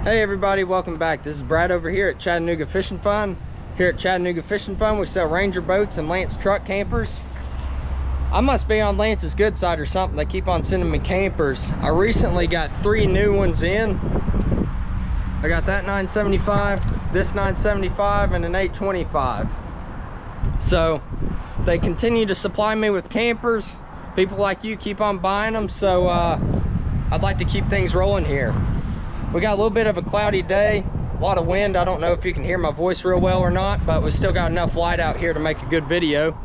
Hey everybody, welcome back. This is Brad over here at Chattanooga Fish and Fun. Here at Chattanooga Fish and Fun, we sell Ranger boats and Lance truck campers. I must be on Lance's good side or something. They keep on sending me campers. I recently got 3 new ones in. I got that 975, this 975, and an 825. So they continue to supply me with campers. People like you keep on buying them, so I'd like to keep things rolling here. We got a little bit of a cloudy day, a lot of wind. I don't know if you can hear my voice real well or not, but we still got enough light out here to make a good video.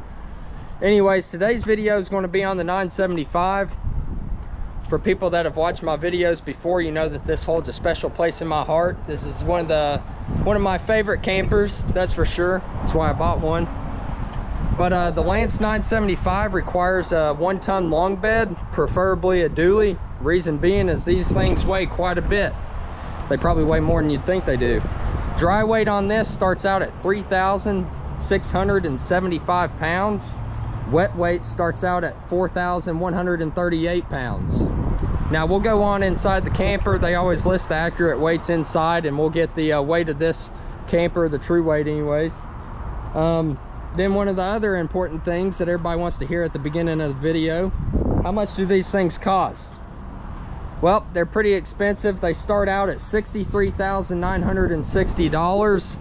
Anyways, today's video is going to be on the 975. For people that have watched my videos before, you know that this holds a special place in my heart. This is one of my favorite campers, that's for sure. That's why I bought one. But the Lance 975 requires a 1-ton long bed, preferably a dually. Reason being is these things weigh quite a bit. They probably weigh more than you'd think they do. Dry weight on this starts out at 3,675 pounds. Wet weight starts out at 4,138 pounds. Now we'll go on inside the camper. They always list the accurate weights inside, and we'll get the weight of this camper, the true weight anyways. Then one of the other important things that everybody wants to hear at the beginning of the video: how much do these things cost? Well, they're pretty expensive. They start out at $63,960.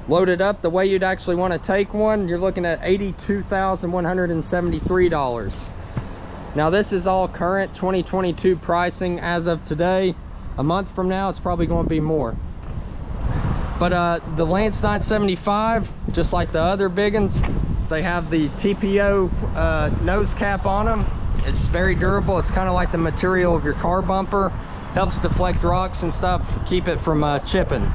Loaded up the way you'd actually want to take one, you're looking at $82,173. Now this is all current 2022 pricing as of today. A month from now, it's probably going to be more. But the Lance 975, just like the other big ones, they have the TPO nose cap on them. It's very durable. It's kind of like the material of your car bumper. Helps deflect rocks and stuff, keep it from chipping.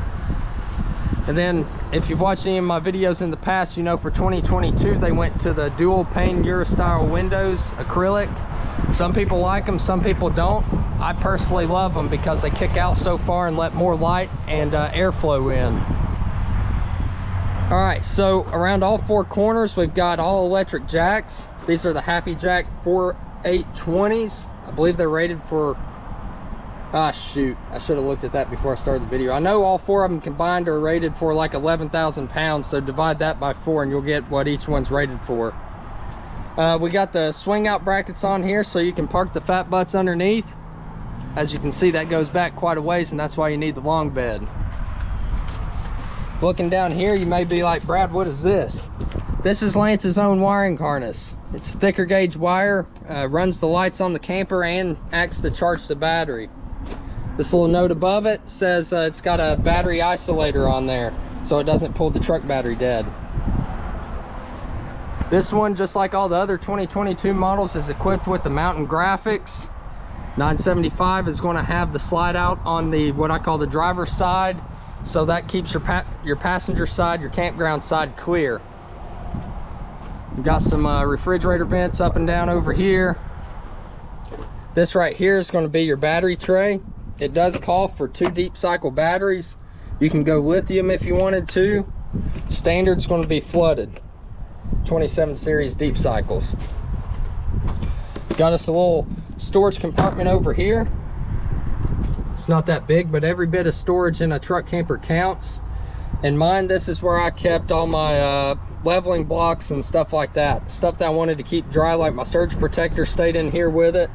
And then if you've watched any of my videos in the past, you know for 2022 they went to the dual pane Euro-style windows, acrylic. Some people like them, some people don't. I personally love them because they kick out so far and let more light and airflow in. All right, so around all 4 corners we've got all electric jacks. These are the Happy Jack 4820s. I believe they're rated for, shoot, I should have looked at that before I started the video. I know all 4 of them combined are rated for like 11,000 pounds, so divide that by 4 and you'll get what each one's rated for. We got the swing out brackets on here so you can park the fat butts underneath. As you can see, that goes back quite a ways, and that's why you need the long bed. Looking down here, you may be like, Brad, what is this? This is Lance's own wiring harness. It's thicker gauge wire, runs the lights on the camper and acts to charge the battery. This little note above it says it's got a battery isolator on there so it doesn't pull the truck battery dead. This one, just like all the other 2022 models, is equipped with the mountain graphics. 975 is going to have the slide out on the what I call the driver's side, so that keeps your passenger side, your campground side clear. We've got some refrigerator vents up and down over here. This right here is going to be your battery tray. It does call for 2 deep cycle batteries. You can go lithium if you wanted to. Standard's going to be flooded. 27 series deep cycles. Got us a little storage compartment over here. It's not that big, but every bit of storage in a truck camper counts. In mine, this is where I kept all my leveling blocks and stuff like that. Stuff that I wanted to keep dry, like my surge protector stayed in here with it.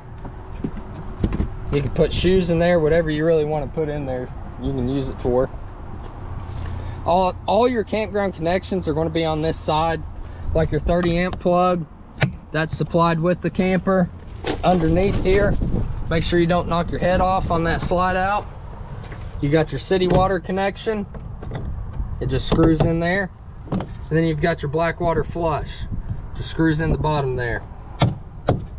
You can put shoes in there, whatever you really want to put in there, you can use it for. All your campground connections are going to be on this side, like your 30 amp plug. That's supplied with the camper. Underneath here, make sure you don't knock your head off on that slide out. You got your city water connection. It just screws in there. And then you've got your black water flush. Just screws in the bottom there.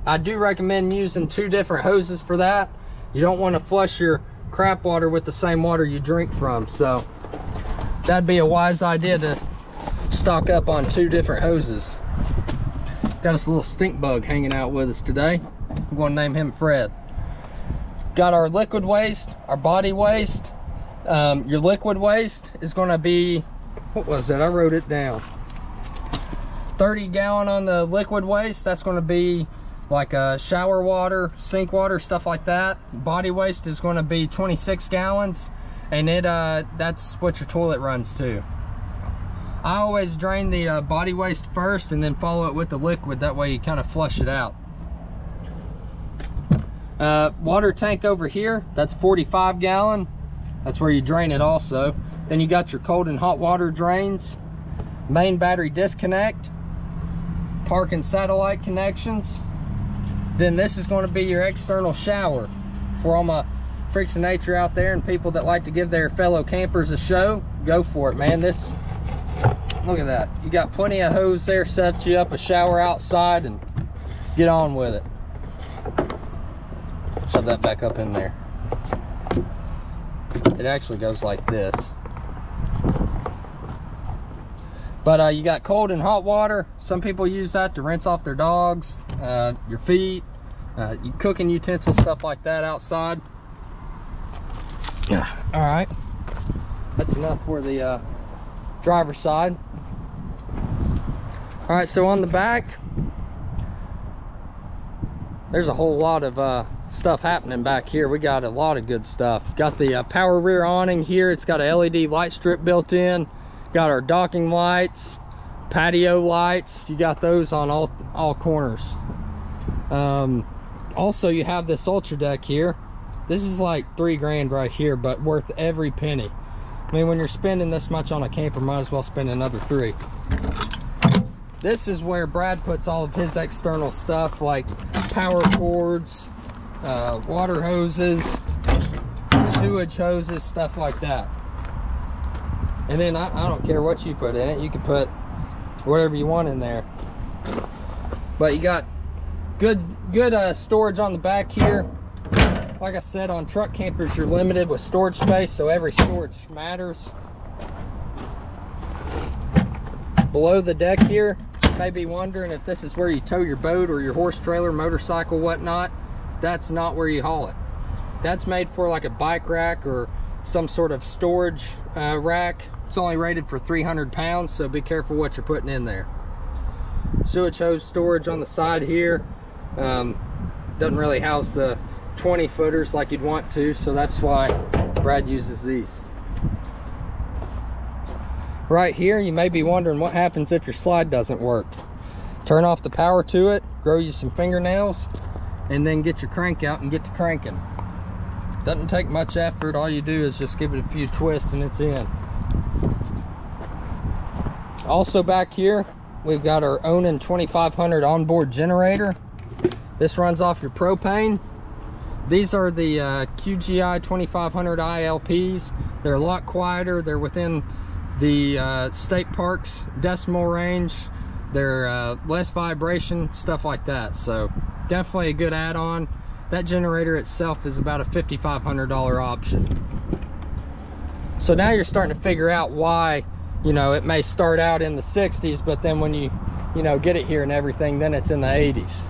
I do recommend using 2 different hoses for that. You don't want to flush your crap water with the same water you drink from, so that'd be a wise idea to stock up on 2 different hoses. Got us a little stink bug hanging out with us today. I'm going to name him Fred. Got our liquid waste, our body waste. Your liquid waste is going to be, what was it? I wrote it down. 30 gallon on the liquid waste. That's going to be like shower water, sink water, stuff like that. Body waste is going to be 26 gallons. and that's what your toilet runs to. I always drain the body waste first and then follow it with the liquid. That way you kind of flush it out. Water tank over here, that's 45 gallon. That's where you drain it also. Then you got your cold and hot water drains, main battery disconnect, park and satellite connections. Then this is going to be your external shower. For all my freaks of nature out there and people that like to give their fellow campers a show, go for it, man. This, look at that. You got plenty of hose there, set you up a shower outside and get on with it. Shove that back up in there. It actually goes like this. But you got cold and hot water. Some people use that to rinse off their dogs, your feet, cooking utensils, stuff like that outside. All right, that's enough for the driver's side. All right, so on the back, there's a whole lot of stuff happening back here. We got a lot of good stuff. Got the power rear awning here. It's got a LED light strip built in. Got our docking lights, patio lights. You got those on all corners. Also, you have this ultra deck here. This is like $3 grand right here, but worth every penny. I mean, when you're spending this much on a camper, might as well spend another $3. This is where Brad puts all of his external stuff, like power cords, water hoses, sewage hoses, stuff like that. And then I don't care what you put in it. You can put whatever you want in there. But you got good storage on the back here. Like I said, on truck campers, you're limited with storage space, so every storage matters. Below the deck here, you may be wondering if this is where you tow your boat or your horse trailer, motorcycle, whatnot. That's not where you haul it. That's made for like a bike rack or some sort of storage rack. It's only rated for 300 pounds, so be careful what you're putting in there. Sewage hose storage on the side here. Doesn't really house the 20 footers like you'd want to, so that's why Brad uses these. Right here, you may be wondering what happens if your slide doesn't work. Turn off the power to it, grow you some fingernails, and then get your crank out and get to cranking. Doesn't take much effort. All you do is just give it a few twists and it's in. Also back here, we've got our Onan 2500 onboard generator. This runs off your propane. These are the QGI 2500 ILPs. They're a lot quieter. They're within the state parks decimal range. They're less vibration, stuff like that. So definitely a good add-on. That generator itself is about a $5,500 option. So now you're starting to figure out why, you know, it may start out in the 60s, but then when you get it here and everything, then it's in the 80s.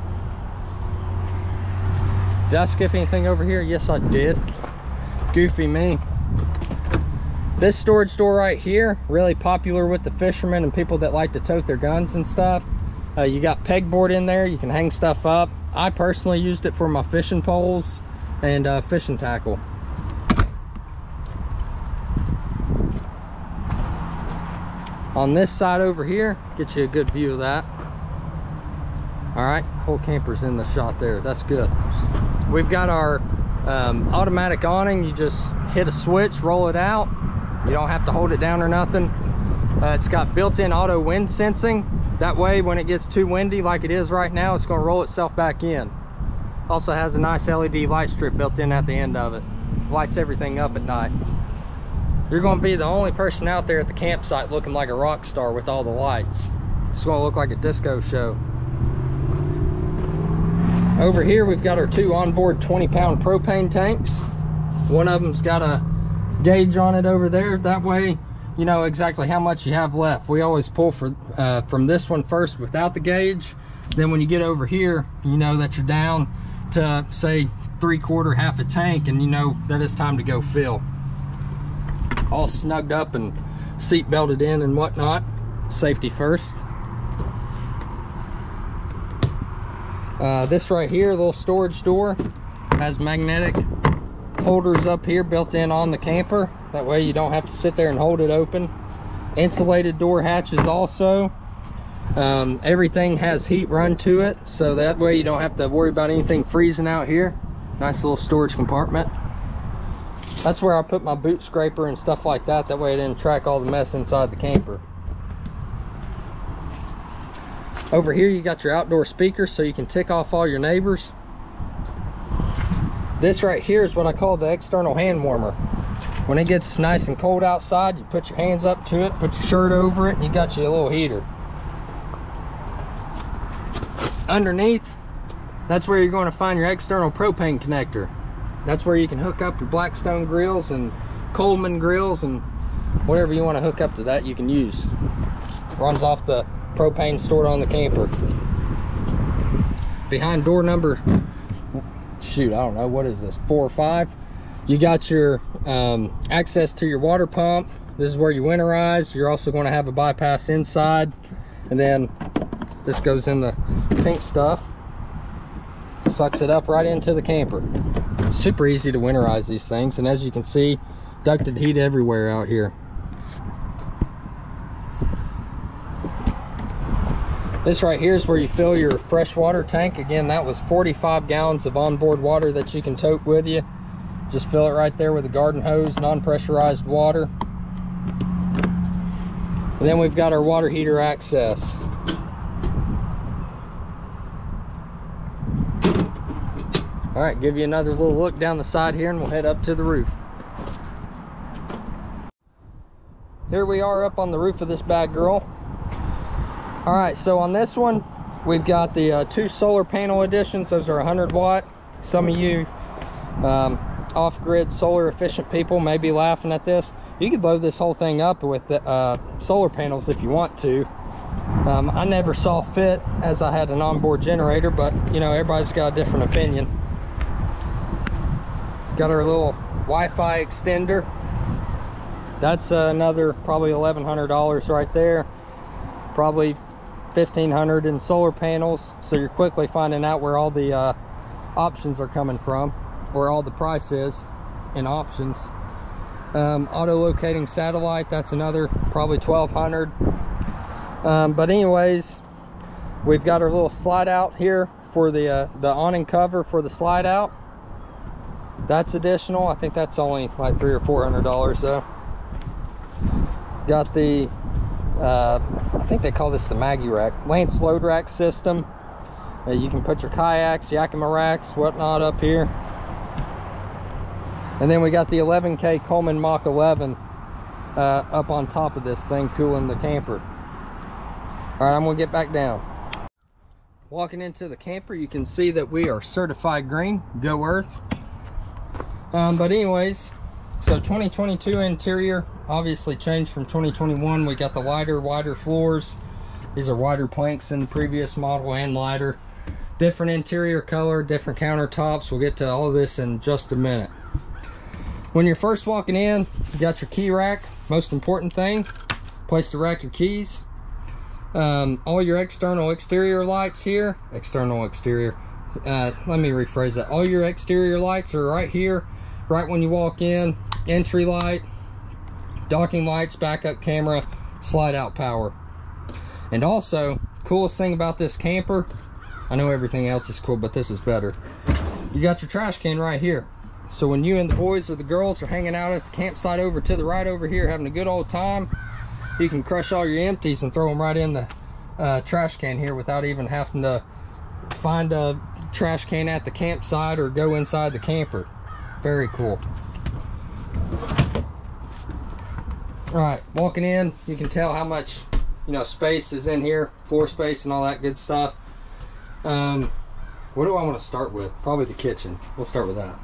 Did I skip anything over here? Yes, I did. Goofy me. This storage door right here, really popular with the fishermen and people that like to tote their guns and stuff. You got pegboard in there. You can hang stuff up. I personally used it for my fishing poles and fishing tackle. On this side over here, get you a good view of that. All right, whole camper's in the shot there. That's good. We've got our automatic awning. You just hit a switch, roll it out. You don't have to hold it down or nothing. It's got built-in auto wind sensing. That way, when it gets too windy like it is right now, it's gonna roll itself back in. Also has a nice LED light strip built in at the end of it. Lights everything up at night. You're gonna be the only person out there at the campsite looking like a rock star with all the lights. It's gonna look like a disco show. Over here, we've got our two onboard 20-pound propane tanks. One of them's got a gauge on it over there. That way, you know exactly how much you have left. We always pull from this one first without the gauge. Then when you get over here, you know that you're down to, say, 3/4, half a tank, and you know that it's time to go fill. All snugged up and seat belted in and whatnot. Safety first. This right here, little storage door, has magnetic holders up here built in on the camper. That way you don't have to sit there and hold it open. Insulated door hatches also. Everything has heat run to it, so that way you don't have to worry about anything freezing out here. Nice little storage compartment. That's where I put my boot scraper and stuff like that. That way it didn't track all the mess inside the camper. Over here you got your outdoor speakers so you can tick off all your neighbors. This right here is what I call the external hand warmer. When it gets nice and cold outside, you put your hands up to it, put your shirt over it, and you got you a little heater. Underneath, that's where you're going to find your external propane connector. That's where you can hook up your Blackstone grills and Coleman grills and whatever you want to hook up to that you can use. Runs off the propane stored on the camper. Behind door number, shoot, I don't know, what is this, 4 or 5? You got your access to your water pump. This is where you winterize. You're also going to have a bypass inside, and then this goes in the pink stuff, sucks it up right into the camper. Super easy to winterize these things, and as you can see, ducted heat everywhere out here. This right here is where you fill your freshwater tank. Again, that was 45 gallons of onboard water that you can tote with you. Just fill it right there with a garden hose, non-pressurized water. And then we've got our water heater access. All right, give you another little look down the side here and we'll head up to the roof. Here we are up on the roof of this bad girl. All right, so on this one, we've got the 2 solar panel additions. Those are 100 watt. Some of you off-grid solar efficient people may be laughing at this. You could load this whole thing up with solar panels if you want to. I never saw fit, as I had an onboard generator, but you know, everybody's got a different opinion. Got our little Wi-Fi extender. That's another probably $1,100 right there. Probably $1,500 in solar panels. So you're quickly finding out where all the options are coming from, where all the price is in options. Auto locating satellite, that's another probably $1,200. But anyways, we've got our little slide out here for the awning cover for the slide out. That's additional. I think that's only like $300 or $400 though. Got the I think they call this the Maggie rack, Lance load rack system. You can put your kayaks, Yakima racks, whatnot up here. And then we got the 11K Coleman Mach 11 up on top of this thing, cooling the camper. All right, I'm gonna get back down. Walking into the camper, you can see that we are certified green, Go Earth. But anyways, so 2022 interior obviously changed from 2021. We got the wider floors. These are wider planks than the previous model and lighter. Different interior color, different countertops. We'll get to all of this in just a minute. When you're first walking in, you got your key rack. Most important thing, place to rack your keys. All your external exterior lights here. Let me rephrase that. All your exterior lights are right here, right when you walk in. Entry light, docking lights, backup camera, slide out power. And also, coolest thing about this camper, I know everything else is cool, but this is better. You got your trash can right here. So when you and the boys or the girls are hanging out at the campsite over to the right over here, having a good old time, you can crush all your empties and throw them right in the trash can here without even having to find a trash can at the campsite or go inside the camper. Very cool. All right, walking in, you can tell how much, you know, space is in here, floor space and all that good stuff. What do I want to start with? Probably the kitchen. We'll start with that.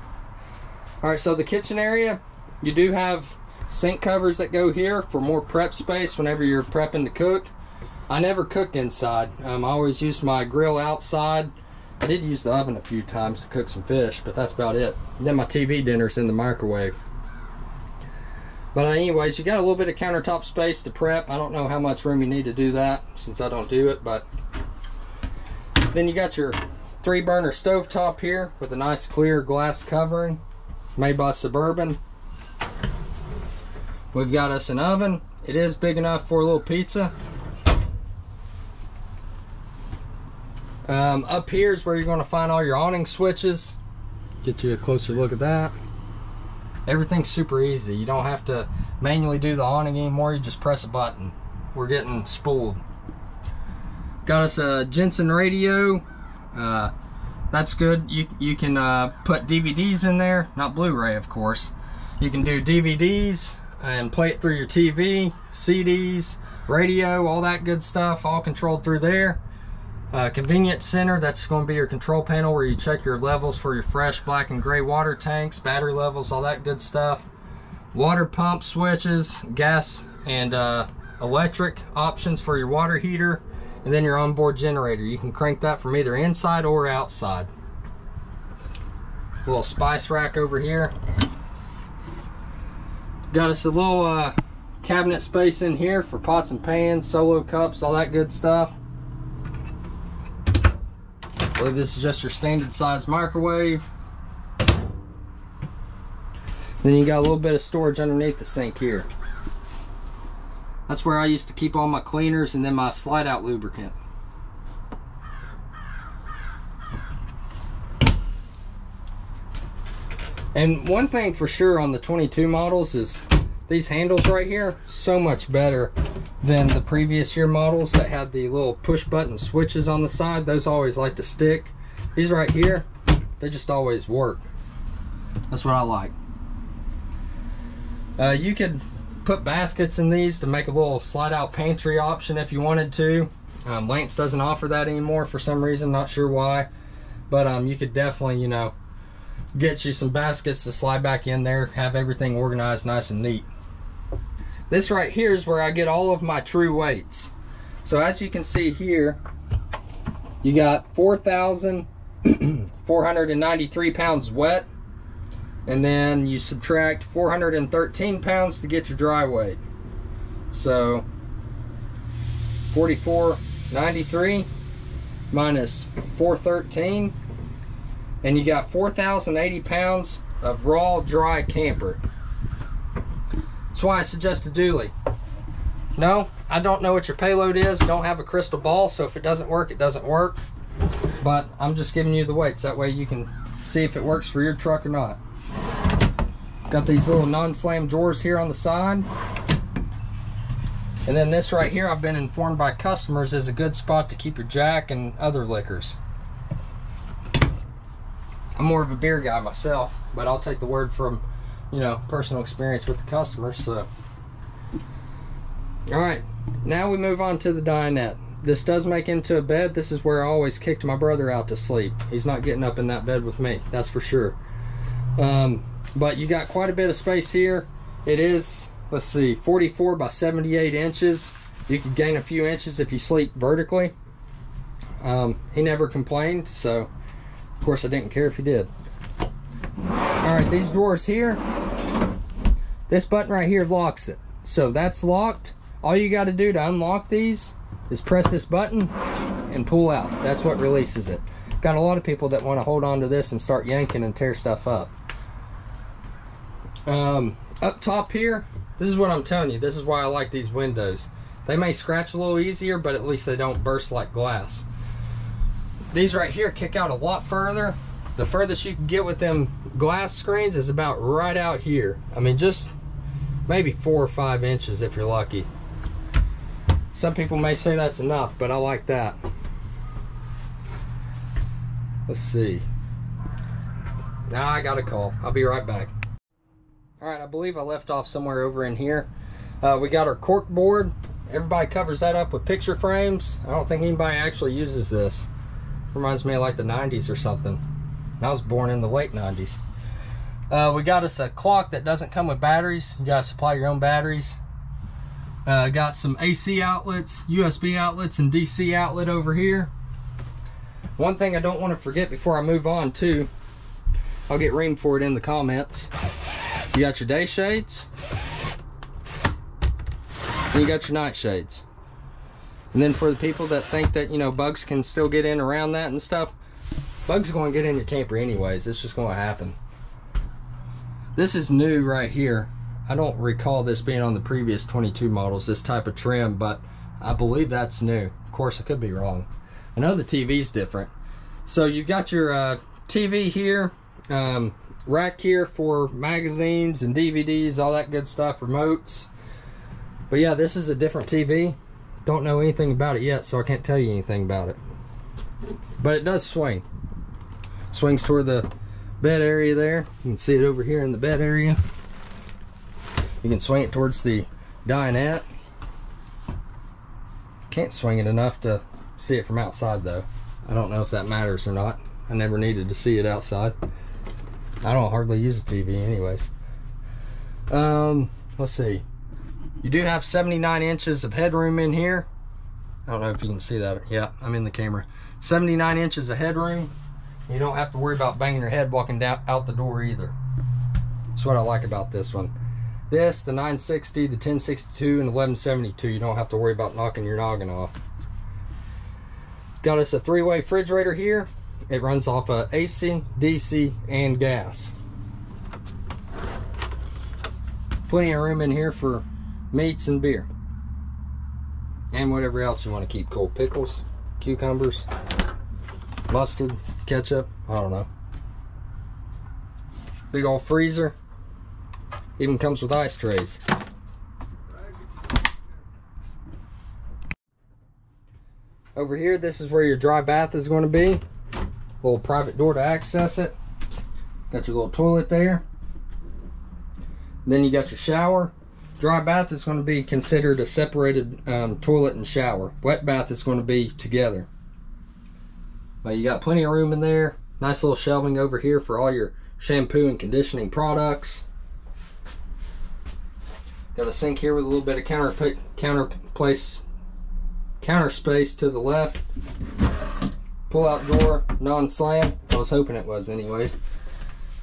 All right, so the kitchen area, you do have sink covers that go here for more prep space whenever you're prepping to cook. I never cooked inside. I always used my grill outside. I did use the oven a few times to cook some fish, but that's about it. And then my TV dinner's in the microwave. But anyways, you got a little bit of countertop space to prep. I don't know how much room you need to do that since I don't do it, but then you got your 3-burner stovetop here with a nice clear glass covering. made by Suburban. We've got us an oven. It is big enough for a little pizza. Up here is where you're going to find all your awning switches. Get you a closer look at that. Everything's super easy. You don't have to manually do the awning anymore. You just press a button. We're getting spooled. Got us a Jensen radio. That's good. You can put DVDs in there, not Blu-ray of course. You can do DVDs and play it through your TV, CDs, radio, all that good stuff, all controlled through there. Convenience center, that's going to be your control panel where you check your levels for your fresh black and gray water tanks, battery levels, all that good stuff. Water pump switches, gas and electric options for your water heater, and then your onboard generator. You can crank that from either inside or outside. Little spice rack over here. Got us a little cabinet space in here for pots and pans, solo cups, all that good stuff. I believe this is just your standard size microwave. Then you got a little bit of storage underneath the sink here. That's where I used to keep all my cleaners and then my slide out lubricant. And one thing for sure on the 22 models is these handles right here, so much better than the previous year models that had the little push button switches on the side. Those always like to stick. These right here, they just always work. That's what I like. You could put baskets in these to make a little slide out pantry option if you wanted to. Lance doesn't offer that anymore for some reason, not sure why, but you could definitely, you know, get you some baskets to slide back in there, have everything organized nice and neat. This right here is where I get all of my true weights. So as you can see here, you got 4,493 pounds wet, and then you subtract 413 pounds to get your dry weight. So 4,493 minus 413, and you got 4,080 pounds of raw dry camper. That's why I suggest a dually. No, I don't know what your payload is, don't have a crystal ball, so if it doesn't work, it doesn't work. But I'm just giving you the weights, that way you can see if it works for your truck or not. Got these little non-slam drawers here on the side. And then this right here, I've been informed by customers, is a good spot to keep your Jack and other liquors. I'm more of a beer guy myself, but I'll take the word from, you know, personal experience with the customers. So, all right, now we move on to the dinette. This does make into a bed. This is where I always kicked my brother out to sleep. He's not getting up in that bed with me, that's for sure. But you got quite a bit of space here. It is, let's see, 44 by 78 inches. You could gain a few inches if you sleep vertically. He never complained, so of course I didn't care if he did. All right, these drawers here, this button right here locks it. So that's locked. All you got to do to unlock these is press this button and pull out. That's what releases it. Got a lot of people that want to hold on to this and start yanking and tear stuff up. Up top here, this is what I'm telling you. This is why I like these windows. They may scratch a little easier, but at least they don't burst like glass. These right here kick out a lot further. The furthest you can get with them glass screens is about right out here. I mean, just maybe 4 or 5 inches if you're lucky. Some people may say that's enough, but I like that. Let's see. Now I got a call. I'll be right back. All right, I believe I left off somewhere over in here. We got our cork board. Everybody covers that up with picture frames. I don't think anybody actually uses this. Reminds me of like the 90s or something. I was born in the late 90s. We got us a clock that doesn't come with batteries. You gotta supply your own batteries. Got some AC outlets, USB outlets, and DC outlet over here. One thing I don't want to forget before I move on too, I'll get reamed for it in the comments. You got your day shades, and you got your night shades. And then for the people that think that, you know, bugs can still get in around that and stuff, bugs are going to get in your camper anyways. It's just going to happen. This is new right here. I don't recall this being on the previous 22 models, this type of trim, but I believe that's new. Of course, I could be wrong. I know the TV's different. So you've got your TV here, rack here for magazines and DVDs, all that good stuff, remotes. But yeah, this is a different TV. Don't know anything about it yet, so I can't tell you anything about it. But it does swing. Swings toward the bed area there. You can see it over here in the bed area. You can swing it towards the dinette. Can't swing it enough to see it from outside though. I don't know if that matters or not. I never needed to see it outside. I don't hardly use a TV anyways. Let's see. You do have 79 inches of headroom in here. I don't know if you can see that. Yeah, I'm in the camera. 79 inches of headroom. You don't have to worry about banging your head walking down out the door either. That's what I like about this one. This, the 960, the 1062, and the 1172, you don't have to worry about knocking your noggin off. Got us a 3-way refrigerator here. It runs off of AC, DC, and gas. Plenty of room in here for meats and beer. And whatever else you want to keep cold. Pickles, cucumbers, mustard, ketchup, I don't know. Big old freezer. Even comes with ice trays. Over here, this is where your dry bath is going to be. Little private door to access it. Got your little toilet there. Then you got your shower. Dry bath is going to be considered a separated toilet and shower. Wet bath is going to be together. But you got plenty of room in there. Nice little shelving over here for all your shampoo and conditioning products. Got a sink here with a little bit of counter space to the left. Pull out drawer, non-slam. I was hoping it was anyways.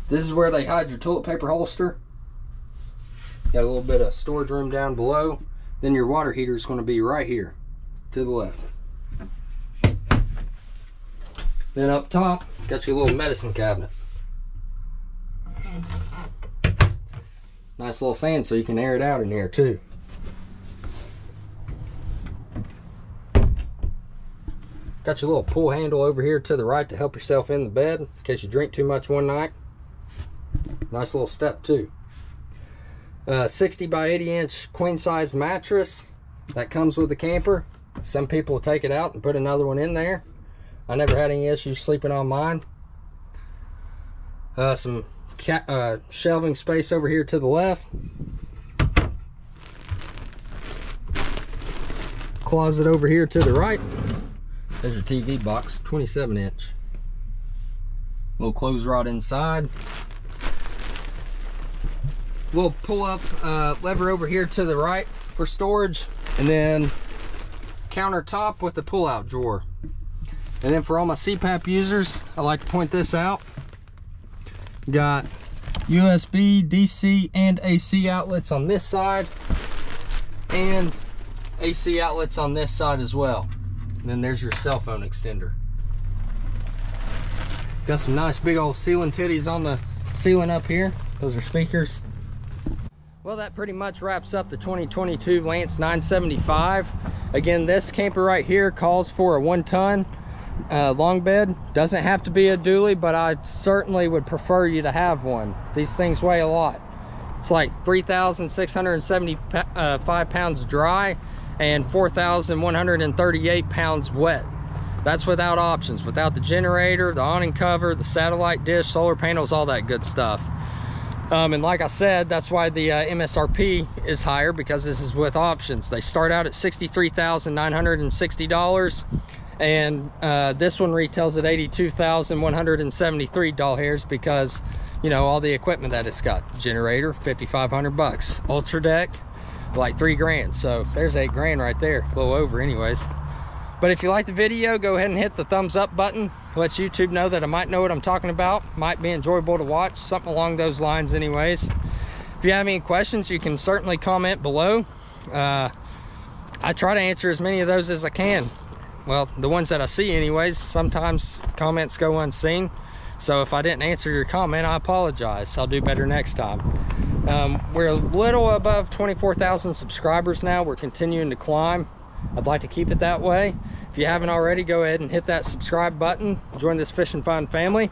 This is where they hide your toilet paper holster. Got a little bit of storage room down below. Then your water heater is going to be right here to the left. Then up top, got your little medicine cabinet. Nice little fan so you can air it out in here too. Got your little pull handle over here to the right to help yourself in the bed in case you drink too much one night. Nice little step too. 60 by 80 inch queen size mattress that comes with the camper. Some people will take it out and put another one in there. I never had any issues sleeping on mine. Some shelving space over here to the left. Closet over here to the right. There's your TV box, 27 inch. Little clothes rod inside. Little pull up lever over here to the right for storage. And then countertop with the pull out drawer. And then for all my CPAP users, I like to point this out. Got USB, DC, and AC outlets on this side. And AC outlets on this side as well. And then there's your cell phone extender. Got some nice big old ceiling titties on the ceiling up here. Those are speakers. Well, that pretty much wraps up the 2022 Lance 975. Again, this camper right here calls for a 1-ton long bed. Doesn't have to be a dually, but I certainly would prefer you to have one. These things weigh a lot. It's like 3,675 pounds dry and 4,138 pounds wet. That's without options, without the generator, the awning cover, the satellite dish, solar panels, all that good stuff. And like I said, that's why the MSRP is higher, because this is with options. They start out at $63,960, and this one retails at $82,173 because, you know, all the equipment that it's got. Generator, $5,500. Ultra deck, like $3,000. So there's $8,000 right there, a little over anyways. But if you like the video, go ahead and hit the thumbs up button. Lets YouTube know that I might know what I'm talking about. Might be enjoyable to watch, something along those lines anyways. If you have any questions, you can certainly comment below. I try to answer as many of those as I can. Well, the ones that I see anyways. Sometimes comments go unseen. So if I didn't answer your comment, I apologize. I'll do better next time. We're a little above 24,000 subscribers now. We're continuing to climb. I'd like to keep it that way. If you haven't already, go ahead and hit that subscribe button. Join this Fish and Fun family.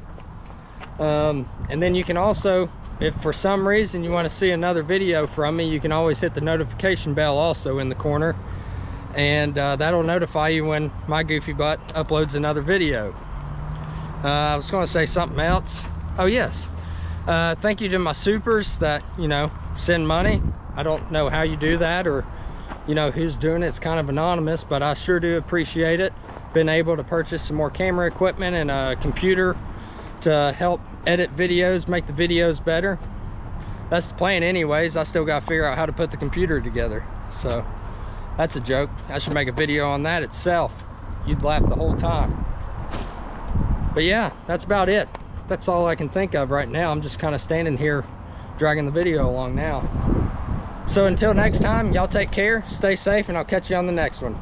And then you can also, if for some reason you want to see another video from me, you can always hit the notification bell also in the corner. And that'll notify you when my goofy butt uploads another video. I was going to say something else. Oh yes, thank you to my supers that, you know, send money. I don't know how you do that, or you know who's doing it. It's kind of anonymous, but I sure do appreciate it. Been able to purchase some more camera equipment and a computer to help edit videos, make the videos better. That's the plan anyways. I still got to figure out how to put the computer together, so that's a joke. I should make a video on that itself. You'd laugh the whole time. But yeah, that's about it. That's all I can think of right now. I'm just kind of standing here dragging the video along now. So until next time, y'all take care, stay safe, and I'll catch you on the next one.